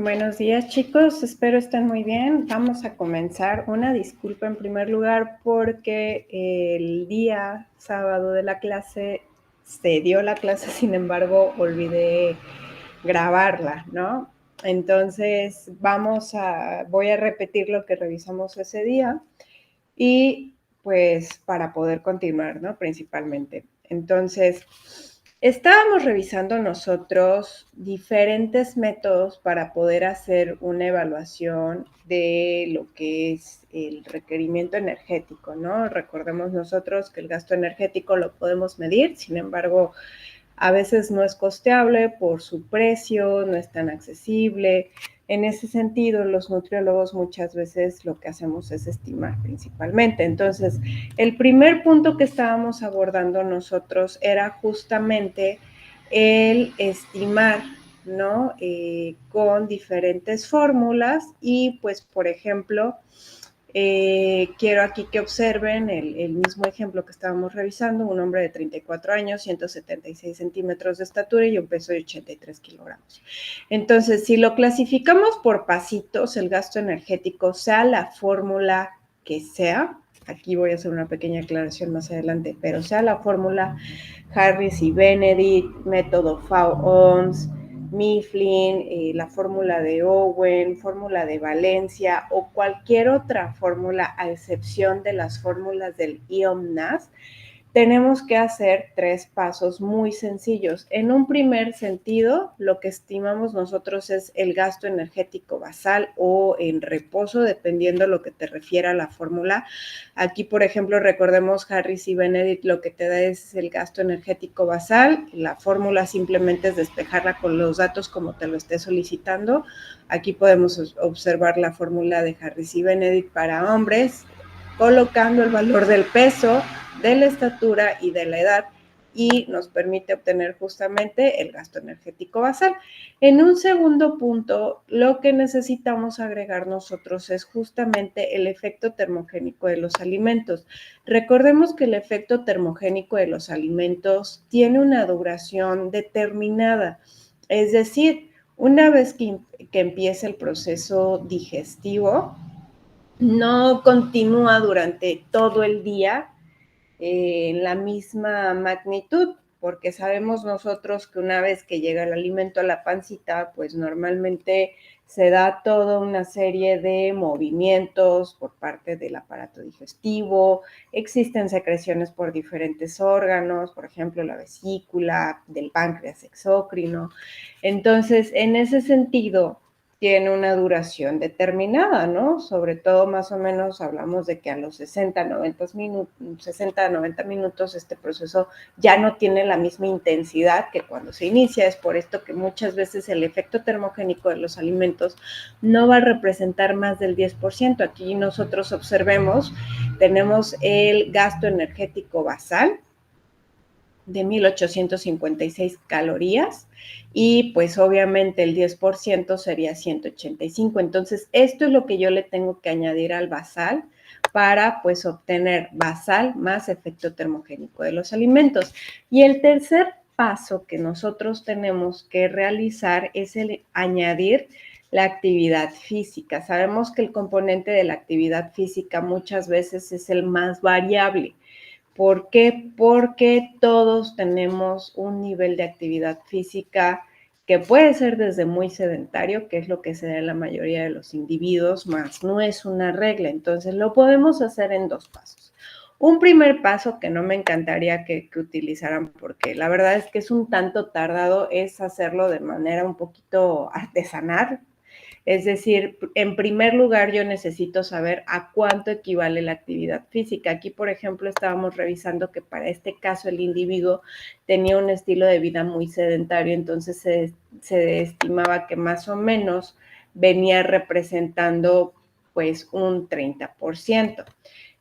Buenos días, chicos. Espero estén muy bien. Vamos a comenzar. Una disculpa en primer lugar porque el día sábado de la clase se dio la clase, sin embargo, olvidé grabarla, ¿no? Entonces, voy a repetir lo que revisamos ese día y pues para poder continuar, ¿no? Principalmente. Entonces, estábamos revisando nosotros diferentes métodos para poder hacer una evaluación de lo que es el requerimiento energético, ¿no? Recordemos nosotros que el gasto energético lo podemos medir, sin embargo, a veces no es costeable por su precio, no es tan accesible. En ese sentido, los nutriólogos muchas veces lo que hacemos es estimar principalmente. Entonces, el primer punto que estábamos abordando nosotros era justamente el estimar, ¿no? Con diferentes fórmulas y pues, por ejemplo, quiero aquí que observen el mismo ejemplo que estábamos revisando, un hombre de 34 años, 176 centímetros de estatura y un peso de 83 kilogramos. Entonces, si lo clasificamos por pasitos, el gasto energético, sea la fórmula que sea, aquí voy a hacer una pequeña aclaración más adelante, pero sea la fórmula Harris y Benedict, método FAO-OMS, Mifflin, la fórmula de Owen, fórmula de Valencia o cualquier otra fórmula a excepción de las fórmulas del IOMNAS, tenemos que hacer 3 pasos muy sencillos. En un primer sentido, lo que estimamos nosotros es el gasto energético basal o en reposo, dependiendo lo que te refiera a la fórmula. Aquí, por ejemplo, recordemos Harris y Benedict, lo que te da es el gasto energético basal. La fórmula simplemente es despejarla con los datos como te lo esté solicitando. Aquí podemos observar la fórmula de Harris y Benedict para hombres, colocando el valor del peso, de la estatura y de la edad, y nos permite obtener justamente el gasto energético basal. En un segundo punto, lo que necesitamos agregar nosotros es justamente el efecto termogénico de los alimentos. Recordemos que el efecto termogénico de los alimentos tiene una duración determinada, es decir, una vez que empieza el proceso digestivo, no continúa durante todo el día en la misma magnitud, porque sabemos nosotros que una vez que llega el alimento a la pancita, pues normalmente se da toda una serie de movimientos por parte del aparato digestivo, existen secreciones por diferentes órganos, por ejemplo, la vesícula, del páncreas exócrino. Entonces, en ese sentido, tiene una duración determinada, ¿no? Sobre todo más o menos hablamos de que a los 60, 90 minutos este proceso ya no tiene la misma intensidad que cuando se inicia. Es por esto que muchas veces el efecto termogénico de los alimentos no va a representar más del 10%. Aquí nosotros observemos, tenemos el gasto energético basal de 1856 calorías y pues obviamente el 10% sería 185. Entonces, esto es lo que yo le tengo que añadir al basal para pues obtener basal más efecto termogénico de los alimentos. Y el tercer paso que nosotros tenemos que realizar es el añadir la actividad física. Sabemos que el componente de la actividad física muchas veces es el más variable. ¿Por qué? Porque todos tenemos un nivel de actividad física que puede ser desde muy sedentario, que es lo que se da en la mayoría de los individuos, más no es una regla. Entonces, lo podemos hacer en 2 pasos. Un primer paso que no me encantaría que utilizaran, porque la verdad es que es un tanto tardado, es hacerlo de manera un poquito artesanal. Es decir, en primer lugar, yo necesito saber a cuánto equivale la actividad física. Aquí, por ejemplo, estábamos revisando que para este caso el individuo tenía un estilo de vida muy sedentario, entonces se estimaba que más o menos venía representando pues un 30%.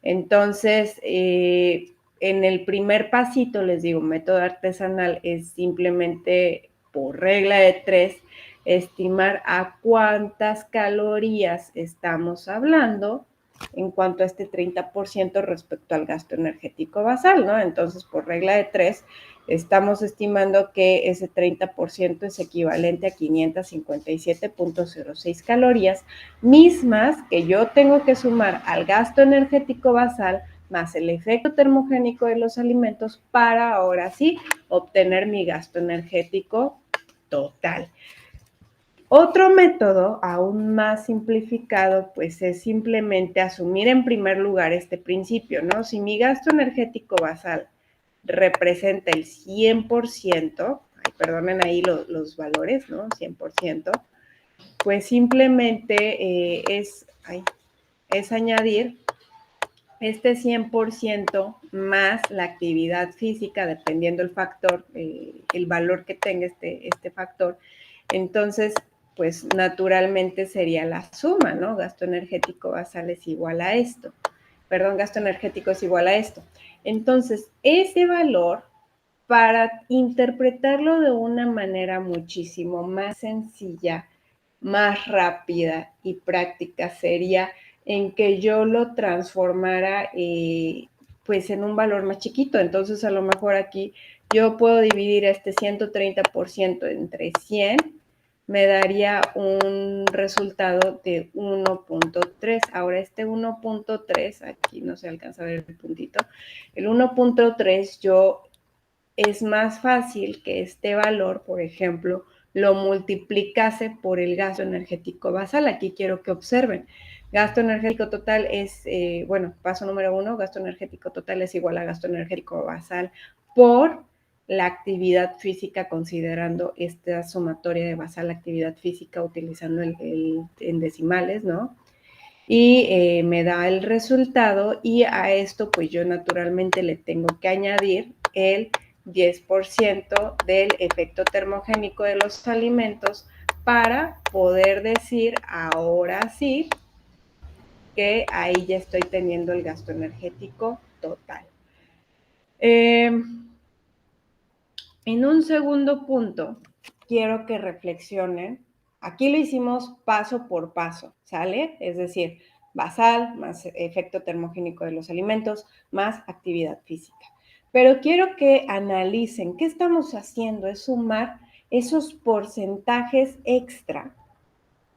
Entonces, en el primer pasito, les digo, método artesanal es simplemente por regla de 3, estimar a cuántas calorías estamos hablando en cuanto a este 30% respecto al gasto energético basal, ¿no? Entonces, por regla de 3, estamos estimando que ese 30% es equivalente a 557.06 calorías, mismas que yo tengo que sumar al gasto energético basal más el efecto termogénico de los alimentos para ahora sí obtener mi gasto energético total. Otro método aún más simplificado, pues es simplemente asumir en primer lugar este principio, ¿no? Si mi gasto energético basal representa el 100%, perdonen ahí los valores, ¿no? 100%, pues simplemente es añadir este 100% más la actividad física, dependiendo el factor, el valor que tenga este factor. Entonces, pues naturalmente sería la suma, ¿no? Gasto energético basal es igual a esto. Perdón, gasto energético es igual a esto. Entonces, ese valor, para interpretarlo de una manera muchísimo más sencilla, más rápida y práctica, sería en que yo lo transformara pues en un valor más chiquito. Entonces, a lo mejor aquí yo puedo dividir este 130% entre 100, me daría un resultado de 1.3. Ahora, este 1.3, aquí no se alcanza a ver el puntito, el 1.3 es más fácil que este valor, por ejemplo, lo multiplicase por el gasto energético basal. Aquí quiero que observen. Gasto energético total es, paso número 1, gasto energético total es igual a gasto energético basal por la actividad física, considerando esta sumatoria de basal actividad física utilizando en decimales, ¿no? Y me da el resultado, y a esto pues yo naturalmente le tengo que añadir el 10% del efecto termogénico de los alimentos para poder decir ahora sí que ahí ya estoy teniendo el gasto energético total. En un segundo punto, quiero que reflexionen. Aquí lo hicimos paso por paso, ¿sale? Es decir, basal más efecto termogénico de los alimentos más actividad física. Pero quiero que analicen qué estamos haciendo, es sumar esos porcentajes extra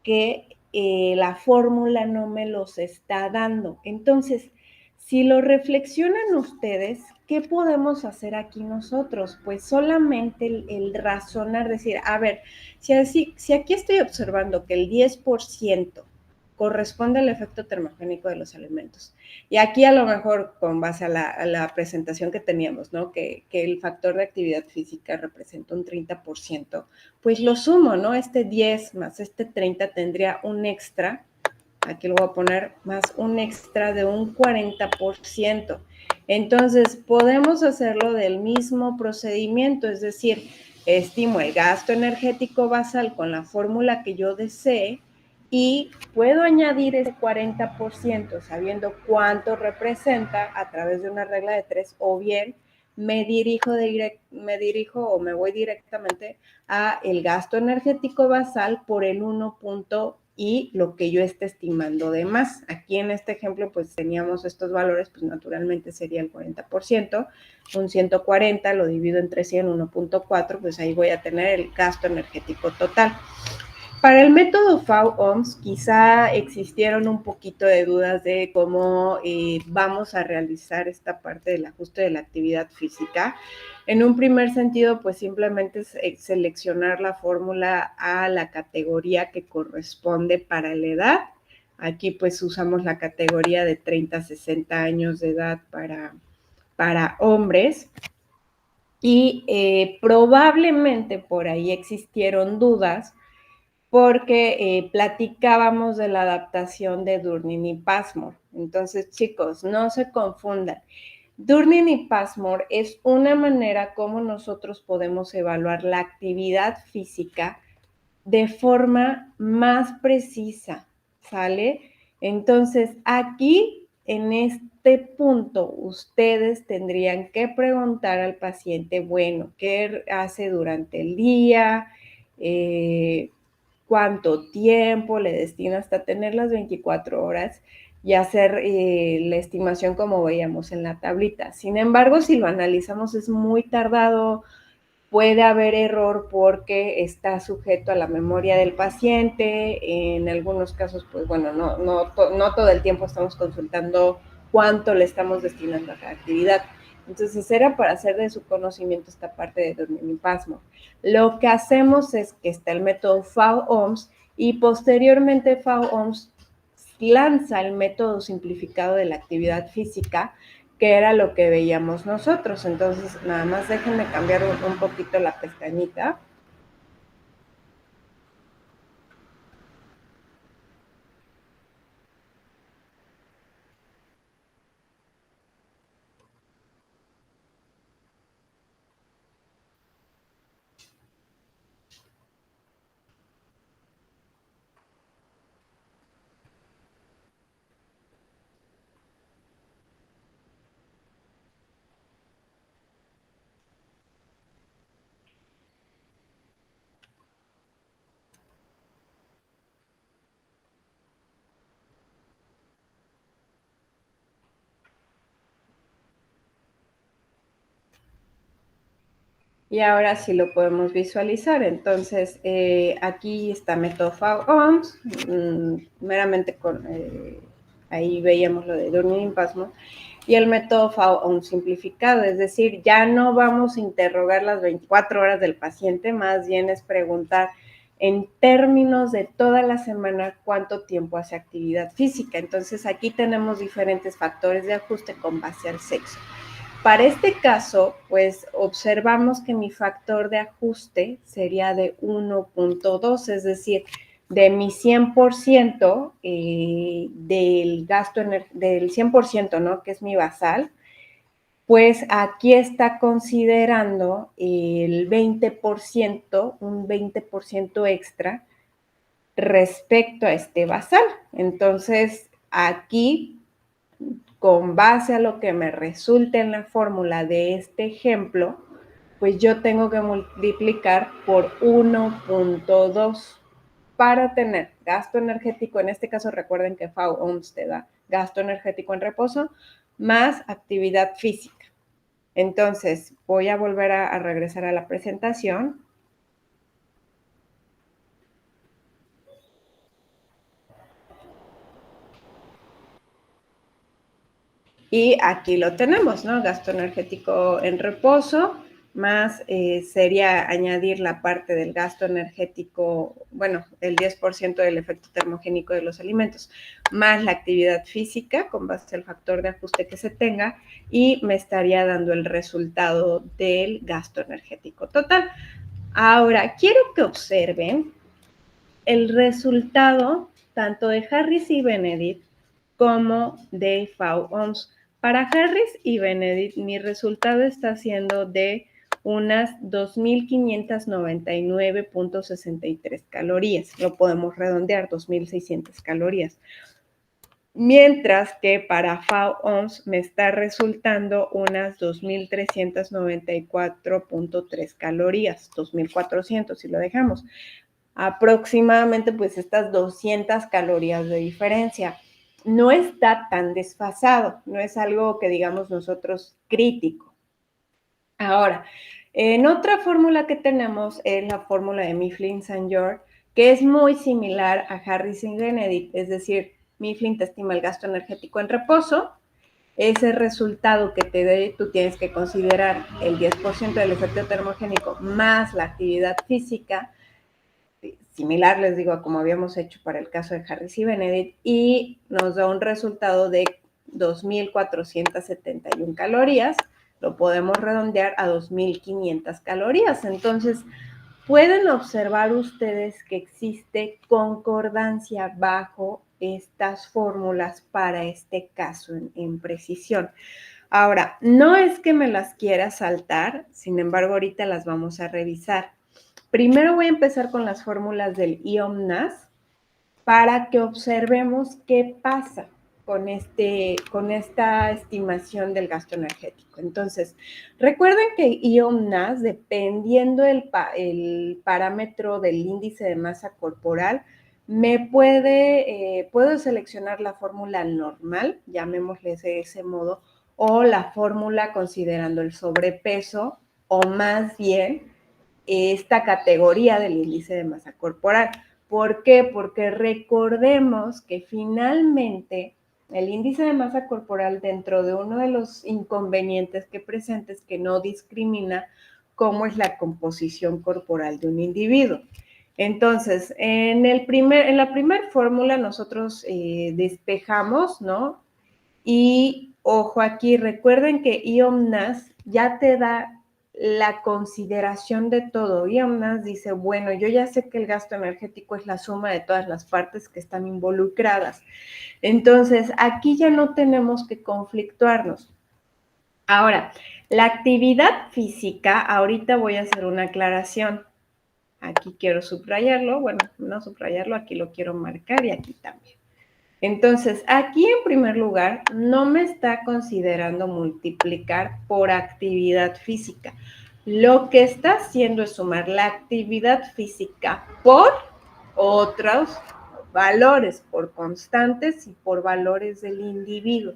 que la fórmula no me los está dando. Entonces, si lo reflexionan ustedes, ¿qué podemos hacer aquí nosotros? Pues solamente el razonar, decir, a ver, si aquí estoy observando que el 10% corresponde al efecto termogénico de los alimentos, y aquí a lo mejor con base a la presentación que teníamos, ¿no? Que el factor de actividad física representa un 30%, pues lo sumo, ¿no? Este 10 más este 30 tendría un extra, aquí lo voy a poner, más un extra de un 40%. Entonces, podemos hacerlo del mismo procedimiento, es decir, estimo el gasto energético basal con la fórmula que yo desee y puedo añadir ese 40% sabiendo cuánto representa a través de una regla de 3, o bien me dirijo o me voy directamente a el gasto energético basal por el 1. Y lo que yo esté estimando de más. Aquí en este ejemplo, pues teníamos estos valores, pues naturalmente sería el 40%, un 140, lo divido entre 100, 1.4, pues ahí voy a tener el gasto energético total. Para el método FAO-OMS quizá existieron un poquito de dudas de cómo vamos a realizar esta parte del ajuste de la actividad física. En un primer sentido, pues simplemente es seleccionar la fórmula a la categoría que corresponde para la edad. Aquí pues usamos la categoría de 30 a 60 años de edad para hombres. Y probablemente por ahí existieron dudas porque platicábamos de la adaptación de Durnin y Passmore. Entonces, chicos, no se confundan. Durnin y Passmore es una manera como nosotros podemos evaluar la actividad física de forma más precisa, ¿sale? Entonces, aquí, en este punto, ustedes tendrían que preguntar al paciente, bueno, ¿qué hace durante el día? ¿Cuánto tiempo le destina hasta tener las 24 horas? y hacer la estimación como veíamos en la tablita. Sin embargo, si lo analizamos es muy tardado, puede haber error porque está sujeto a la memoria del paciente. En algunos casos, pues bueno, no todo el tiempo estamos consultando cuánto le estamos destinando a cada actividad. Entonces era para hacer de su conocimiento esta parte de dormimipasmo. Lo que hacemos es que está el método FAO-OMS y posteriormente FAO-OMS lanza el método simplificado de la actividad física, que era lo que veíamos nosotros. Entonces, nada más déjenme cambiar un poquito la pestañita. Y ahora sí lo podemos visualizar. Entonces, aquí está método FAO-OMS, meramente ahí veíamos lo de dormimipasmo, y el método FAO-OMS simplificado, es decir, ya no vamos a interrogar las 24 horas del paciente, más bien es preguntar en términos de toda la semana cuánto tiempo hace actividad física. Entonces, aquí tenemos diferentes factores de ajuste con base al sexo. Para este caso, pues observamos que mi factor de ajuste sería de 1.2, es decir, de mi 100% del gasto del 100%, ¿no? Que es mi basal, pues aquí está considerando el 20%, un 20% extra respecto a este basal. Entonces, aquí, con base a lo que me resulte en la fórmula de este ejemplo, pues yo tengo que multiplicar por 1.2 para tener gasto energético. En este caso, recuerden que FAO-OMS te da gasto energético en reposo más actividad física. Entonces, voy a volver a regresar a la presentación. Y aquí lo tenemos, ¿no? Gasto energético en reposo, más sería añadir la parte del gasto energético, bueno, el 10% del efecto termogénico de los alimentos, más la actividad física con base al factor de ajuste que se tenga, y me estaría dando el resultado del gasto energético total. Ahora, quiero que observen el resultado tanto de Harris y Benedict como de FAO-OMS. Para Harris y Benedict, mi resultado está siendo de unas 2.599.63 calorías. Lo podemos redondear, 2.600 calorías. Mientras que para FAO-OMS me está resultando unas 2.394.3 calorías, 2.400 si lo dejamos. Aproximadamente pues estas 200 calorías de diferencia. No está tan desfasado, no es algo que digamos nosotros crítico. Ahora, en otra fórmula que tenemos es la fórmula de Mifflin-St. George, que es muy similar a Harris y Benedict, es decir, Mifflin te estima el gasto energético en reposo. Ese resultado que te dé, tú tienes que considerar el 10% del efecto termogénico más la actividad física, similar, les digo, a como habíamos hecho para el caso de Harris y Benedict, y nos da un resultado de 2.471 calorías. Lo podemos redondear a 2.500 calorías. Entonces, pueden observar ustedes que existe concordancia bajo estas fórmulas para este caso en precisión. Ahora, no es que me las quiera saltar, sin embargo, ahorita las vamos a revisar. Primero voy a empezar con las fórmulas del IOMNAS para que observemos qué pasa con esta estimación del gasto energético. Entonces, recuerden que IOMNAS, dependiendo el parámetro del índice de masa corporal, puedo seleccionar la fórmula normal, llamémosle de ese modo, o la fórmula considerando el sobrepeso, o más bien esta categoría del índice de masa corporal. ¿Por qué? Porque recordemos que finalmente el índice de masa corporal, dentro de uno de los inconvenientes que presenta, es que no discrimina cómo es la composición corporal de un individuo. Entonces, en la primera fórmula nosotros despejamos, ¿no? Y ojo aquí, recuerden que IOMNAS ya te da la consideración de todo. IOMNAS dice, bueno, yo ya sé que el gasto energético es la suma de todas las partes que están involucradas. Entonces, aquí ya no tenemos que conflictuarnos. Ahora, la actividad física, ahorita voy a hacer una aclaración. Aquí quiero subrayarlo, bueno, no subrayarlo, aquí lo quiero marcar y aquí también. Entonces, aquí en primer lugar, no me está considerando multiplicar por actividad física. Lo que está haciendo es sumar la actividad física por otros valores, por constantes y por valores del individuo.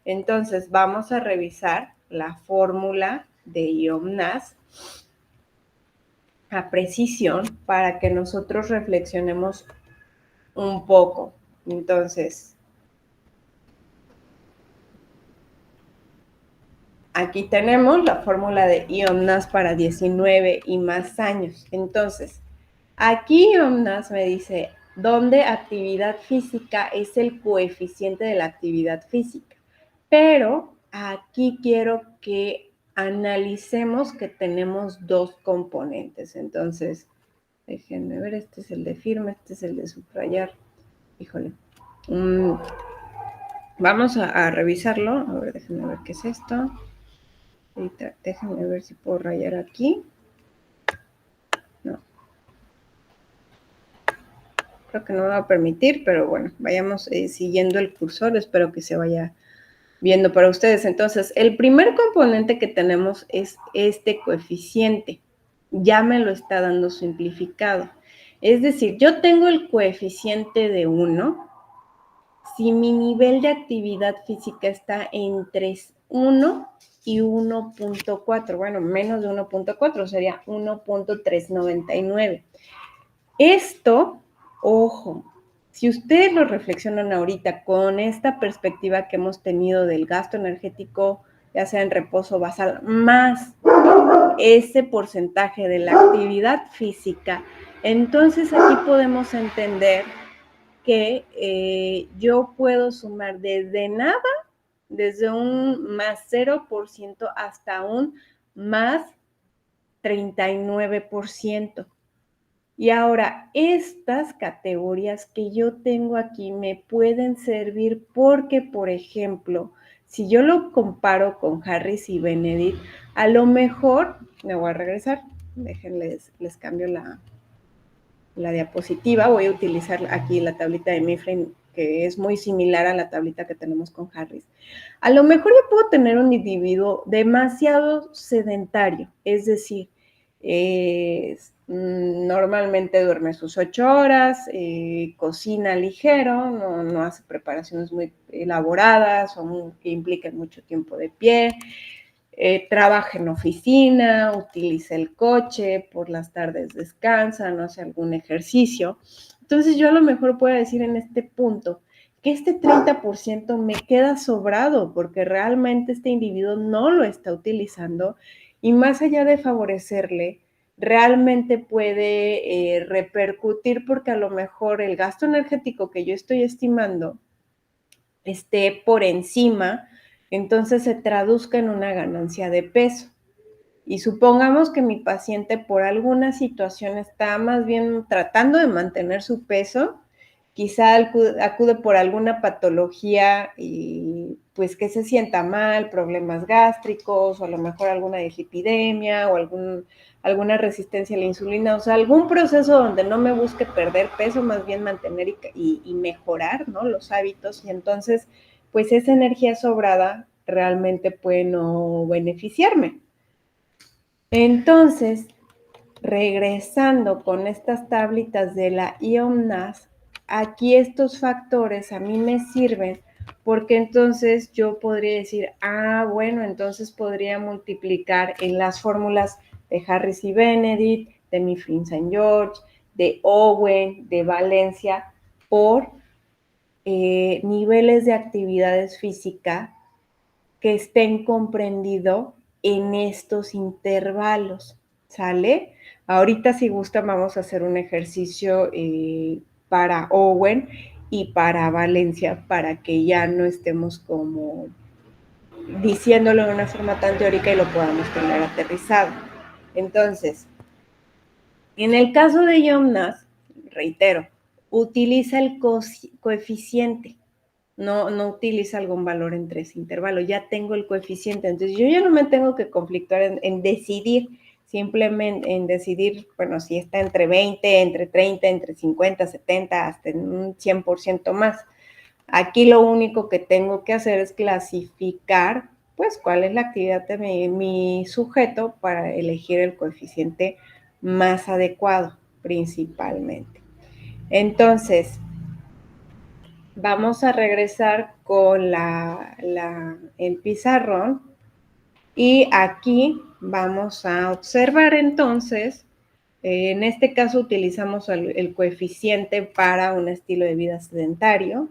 Entonces, vamos a revisar la fórmula de IOMNAS a precisión para que nosotros reflexionemos un poco. Entonces, aquí tenemos la fórmula de IOMNAS para 19 y más años. Entonces, aquí IOMNAS me dice dónde actividad física es el coeficiente de la actividad física. Pero aquí quiero que analicemos que tenemos dos componentes. Entonces, déjenme ver, este es el de firma, este es el de subrayar. Híjole. Vamos a revisarlo. A ver, déjenme ver qué es esto. Ahorita, déjenme ver si puedo rayar aquí. No. Creo que no me va a permitir, pero bueno, vayamos siguiendo el cursor. Espero que se vaya viendo para ustedes. Entonces, el primer componente que tenemos es este coeficiente. Ya me lo está dando simplificado. Es decir, yo tengo el coeficiente de 1 si mi nivel de actividad física está entre 1 y 1.4, bueno, menos de 1.4, sería 1.399. Esto, ojo, si ustedes lo reflexionan ahorita con esta perspectiva que hemos tenido del gasto energético, ya sea en reposo basal, más ese porcentaje de la actividad física, entonces aquí podemos entender que yo puedo sumar desde nada, desde un más 0% hasta un más 39%. Y ahora, estas categorías que yo tengo aquí me pueden servir porque, por ejemplo, si yo lo comparo con Harris y Benedict, a lo mejor, me voy a regresar, déjenles, les cambio la diapositiva, voy a utilizar aquí la tablita de Mifflin, que es muy similar a la tablita que tenemos con Harris. A lo mejor yo puedo tener un individuo demasiado sedentario, es decir, normalmente duerme sus 8 horas, cocina ligero, no hace preparaciones muy elaboradas o que impliquen mucho tiempo de pie, trabaja en oficina, utiliza el coche, por las tardes descansa, no hace algún ejercicio. Entonces yo a lo mejor puedo decir en este punto que este 30% me queda sobrado porque realmente este individuo no lo está utilizando y más allá de favorecerle, realmente puede repercutir porque a lo mejor el gasto energético que yo estoy estimando esté por encima, entonces se traduzca en una ganancia de peso. Y supongamos que mi paciente por alguna situación está más bien tratando de mantener su peso, quizá acude por alguna patología y pues que se sienta mal, problemas gástricos o a lo mejor alguna dislipidemia o alguna resistencia a la insulina, o sea, algún proceso donde no me busque perder peso, más bien mantener y mejorar, ¿no?, los hábitos, y entonces pues esa energía sobrada realmente puede no beneficiarme. Entonces, regresando con estas tablitas de la IOMNAS, aquí estos factores a mí me sirven porque entonces yo podría decir, bueno, entonces podría multiplicar en las fórmulas de Harris y Benedict, de Mifflin St. George, de Owen, de Valencia, por niveles de actividades físicas que estén comprendidos en estos intervalos, ¿sale? Ahorita si gustan vamos a hacer un ejercicio para Owen y para Valencia para que ya no estemos como diciéndolo de una forma tan teórica y lo podamos tener aterrizado. Entonces, en el caso de Yomnas, reitero, utiliza el coeficiente. No utiliza algún valor entre ese intervalo, ya tengo el coeficiente, entonces yo ya no me tengo que conflictuar en decidir, simplemente en decidir, bueno, si está entre 20, entre 30, entre 50, 70, hasta en un 100% más. Aquí lo único que tengo que hacer es clasificar, pues, cuál es la actividad de mi sujeto para elegir el coeficiente más adecuado, principalmente. Entonces, vamos a regresar con el pizarrón y aquí vamos a observar entonces, en este caso utilizamos el coeficiente para un estilo de vida sedentario,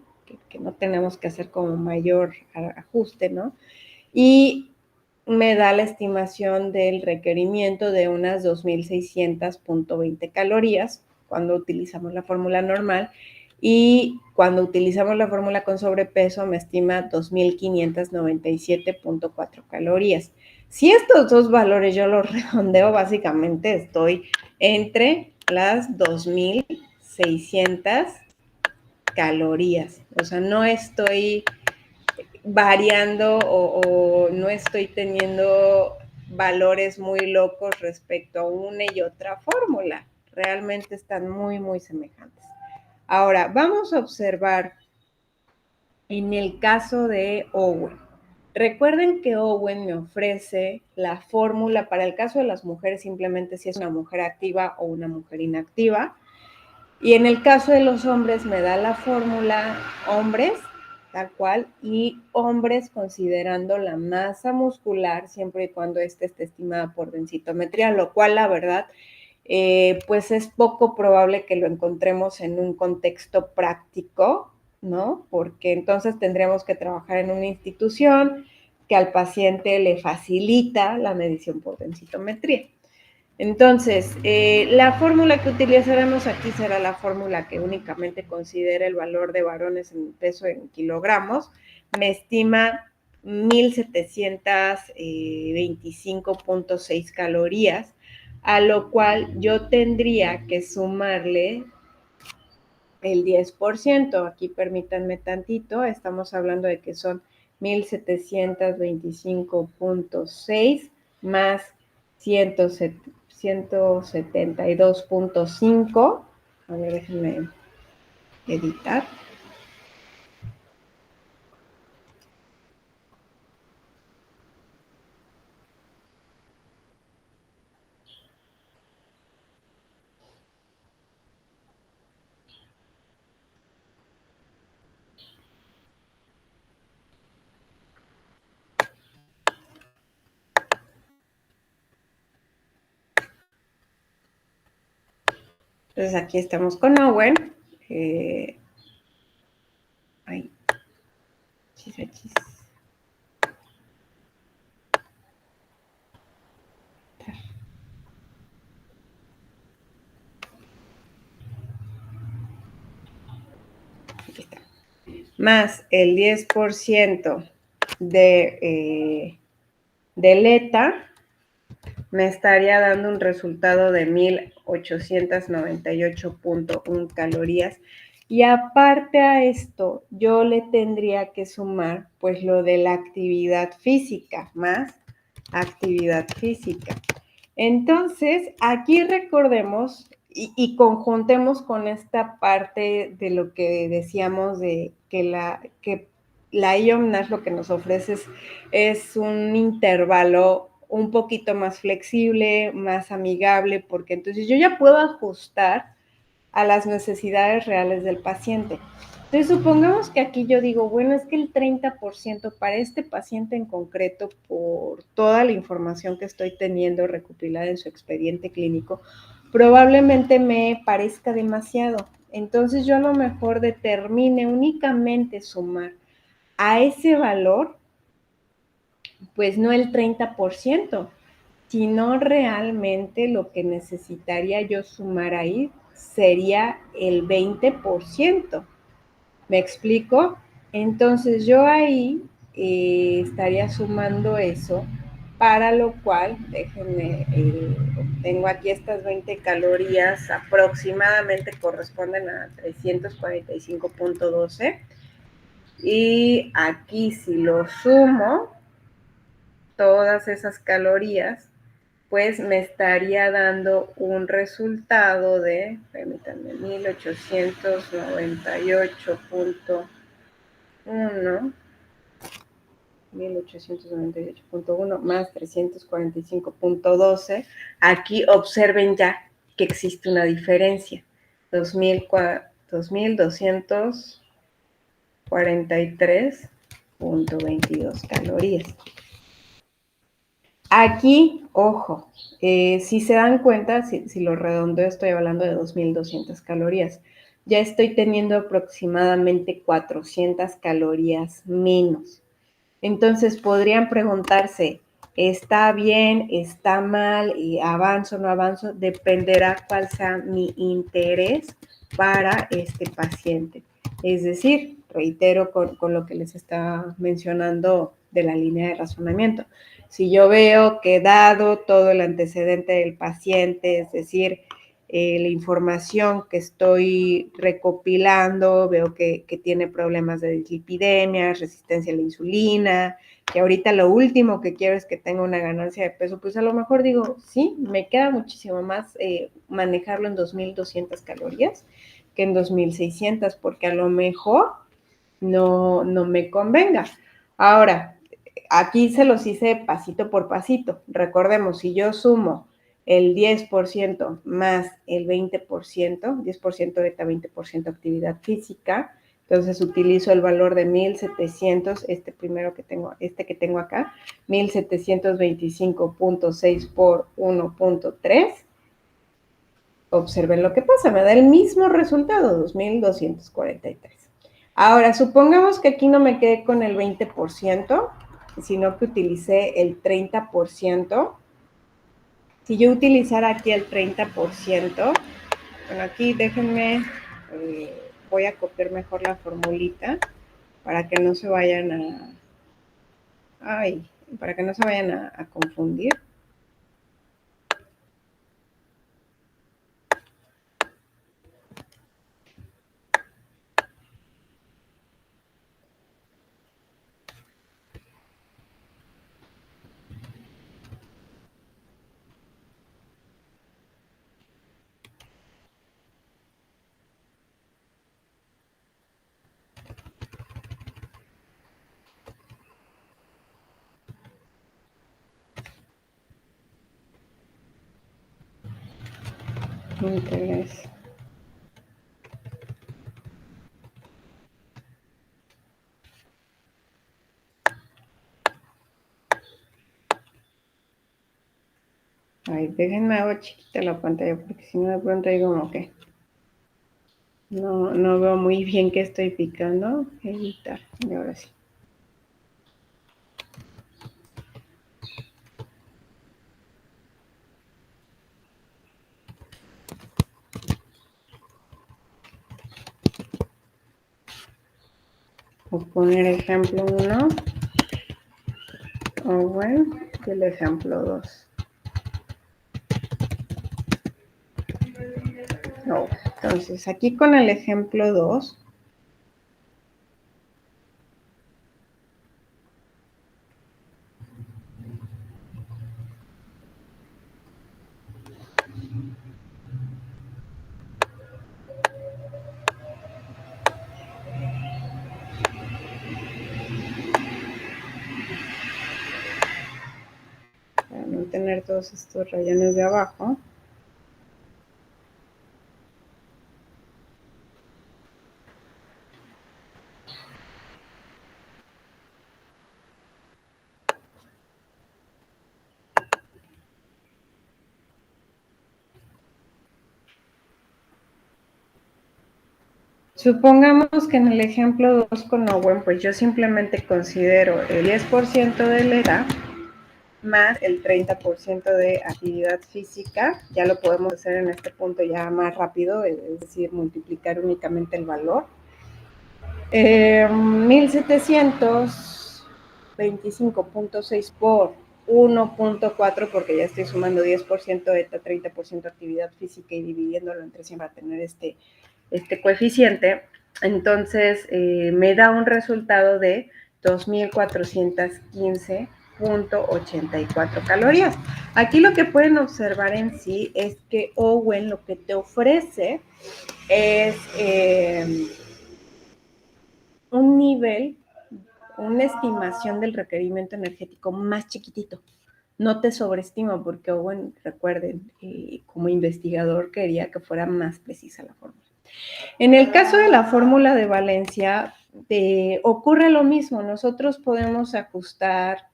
que no tenemos que hacer como mayor ajuste, ¿no? Y me da la estimación del requerimiento de unas 2.600.20 calorías cuando utilizamos la fórmula normal, y cuando utilizamos la fórmula con sobrepeso me estima 2.597.4 calorías. Si estos dos valores yo los redondeo, básicamente estoy entre las 2.600 calorías. O sea, no estoy variando o no estoy teniendo valores muy locos respecto a una y otra fórmula. Realmente están muy, muy semejantes. Ahora, vamos a observar en el caso de Owen. Recuerden que Owen me ofrece la fórmula para el caso de las mujeres, simplemente si es una mujer activa o una mujer inactiva. Y en el caso de los hombres me da la fórmula hombres, tal cual, y hombres considerando la masa muscular siempre y cuando ésta esté estimada por densitometría, lo cual la verdad pues es poco probable que lo encontremos en un contexto práctico, ¿no? Porque entonces tendríamos que trabajar en una institución que al paciente le facilita la medición por densitometría. Entonces, la fórmula que utilizaremos aquí será la fórmula que únicamente considera el valor de varones en peso en kilogramos. Me estima 1.725.6 calorías, a lo cual yo tendría que sumarle el 10%. Aquí permítanme tantito, estamos hablando de que son 1.725.6 más 172.5. A ver, déjenme editar. Entonces aquí estamos con Owen. Ay, chis. Aquí está. Más el 10% de ETA, me estaría dando un resultado de 1.898.1 calorías. Y aparte a esto, yo le tendría que sumar pues lo de la actividad física, más actividad física. Entonces, aquí recordemos y conjuntemos con esta parte de lo que decíamos de que la IOM-NASH lo que nos ofrece es un intervalo un poquito más flexible, más amigable, porque entonces yo ya puedo ajustar a las necesidades reales del paciente. Entonces, supongamos que aquí yo digo, bueno, es que el 30% para este paciente en concreto, por toda la información que estoy teniendo recopilada en su expediente clínico, probablemente me parezca demasiado. Entonces, yo a lo mejor determine únicamente sumar a ese valor, pues no el 30%, sino realmente lo que necesitaría yo sumar ahí sería el 20%. ¿Me explico? Entonces yo ahí estaría sumando eso, para lo cual, déjenme, tengo aquí estas 20 calorías, aproximadamente corresponden a 345.12. Y aquí si lo sumo, todas esas calorías, pues me estaría dando un resultado de, permítanme, 1898.1, 1898.1 más 345.12. Aquí observen ya que existe una diferencia, 2243.22 calorías. Aquí, ojo, si se dan cuenta, si lo redondeo, estoy hablando de 2.200 calorías. Ya estoy teniendo aproximadamente 400 calorías menos. Entonces podrían preguntarse, ¿está bien? ¿Está mal? ¿Avanzo o no avanzo? Dependerá cuál sea mi interés para este paciente. Es decir, reitero con lo que les estaba mencionando de la línea de razonamiento. Si yo veo que dado todo el antecedente del paciente, es decir, la información que estoy recopilando, veo que tiene problemas de dislipidemia, resistencia a la insulina, que ahorita lo último que quiero es que tenga una ganancia de peso, pues a lo mejor digo, sí, me queda muchísimo más manejarlo en 2.200 calorías que en 2.600, porque a lo mejor no me convenga. Ahora, aquí se los hice pasito por pasito. Recordemos, si yo sumo el 10% más el 20%, 10% beta, 20% actividad física, entonces utilizo el valor de 1.700, este primero que tengo, este que tengo acá, 1.725.6 por 1.3. Observen lo que pasa, me da el mismo resultado, 2.243. Ahora, supongamos que aquí no me quedé con el 20%, sino que utilicé el 30%. Si yo utilizara aquí el 30%, bueno, aquí déjenme, voy a copiar mejor la formulita para que no se vayan para que no se vayan a confundir. Interés. Ay, déjenme hago chiquita la pantalla porque si no de pronto hay como que no veo muy bien qué estoy picando. Editar, y ahora sí. Voy a poner ejemplo 1, o bueno, y el ejemplo 2. No, entonces aquí con el ejemplo 2, para no tener todos estos rayones de abajo, Supongamos que en el ejemplo 2 con Owen, pues yo simplemente considero el 10% de la edad más el 30% de actividad física. Ya lo podemos hacer en este punto ya más rápido, es decir, multiplicar únicamente el valor. 1725.6 por 1.4, porque ya estoy sumando 10% ETA, 30% actividad física y dividiéndolo entre 100 para tener este coeficiente. Entonces me da un resultado de 2.415.84 calorías. Aquí lo que pueden observar en sí es que Owen lo que te ofrece es un nivel, una estimación del requerimiento energético más chiquitito. No te sobreestima porque Owen, recuerden, como investigador quería que fuera más precisa la fórmula. En el caso de la fórmula de Valencia, ocurre lo mismo. Nosotros podemos ajustar,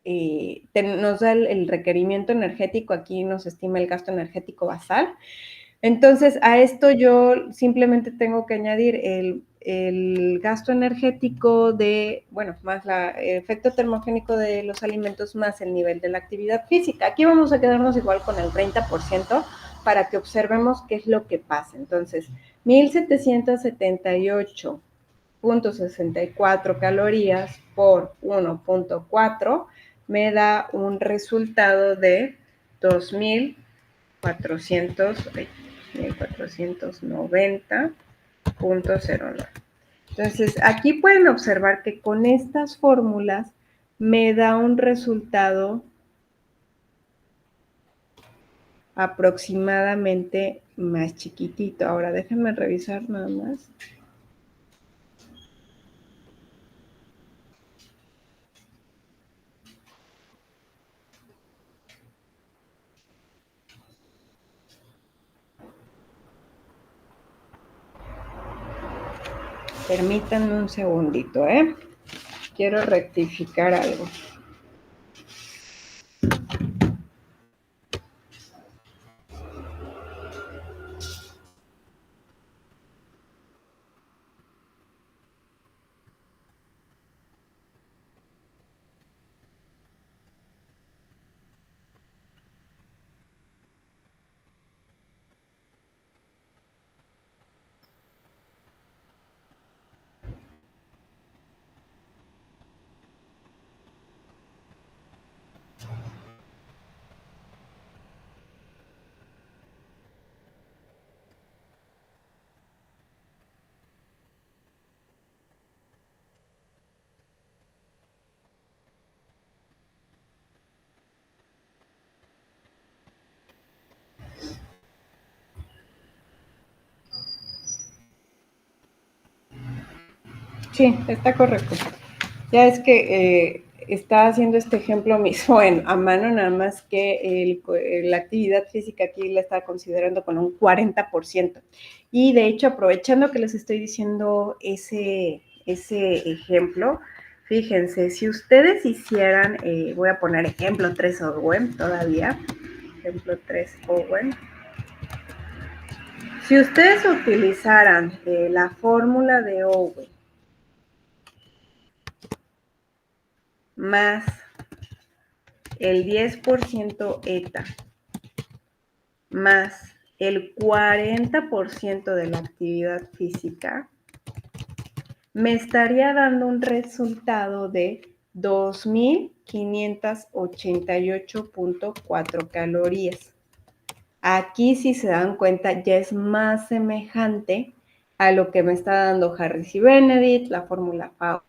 nos da el requerimiento energético, aquí nos estima el gasto energético basal. Entonces, a esto yo simplemente tengo que añadir el gasto energético de, bueno, más el efecto termogénico de los alimentos más el nivel de la actividad física. Aquí vamos a quedarnos igual con el 30% para que observemos qué es lo que pasa. Entonces, 1778.64 calorías por 1.4 me da un resultado de 2.490.09. Entonces, aquí pueden observar que con estas fórmulas me da un resultado aproximadamente más chiquitito. Ahora déjenme revisar nada más. Permítanme un segundito, ¿eh? Quiero rectificar algo. Sí, está correcto. Ya es que está haciendo este ejemplo mismo a mano, nada más que la actividad física aquí la está considerando con un 40%. Y de hecho, aprovechando que les estoy diciendo ese ejemplo, fíjense, si ustedes hicieran, voy a poner ejemplo 3 Owen todavía, ejemplo 3 Owen. Si ustedes utilizaran la fórmula de Owen más el 10% ETA más el 40% de la actividad física, me estaría dando un resultado de 2.588.4 calorías. Aquí, si se dan cuenta, ya es más semejante a lo que me está dando Harris y Benedict, la fórmula FAO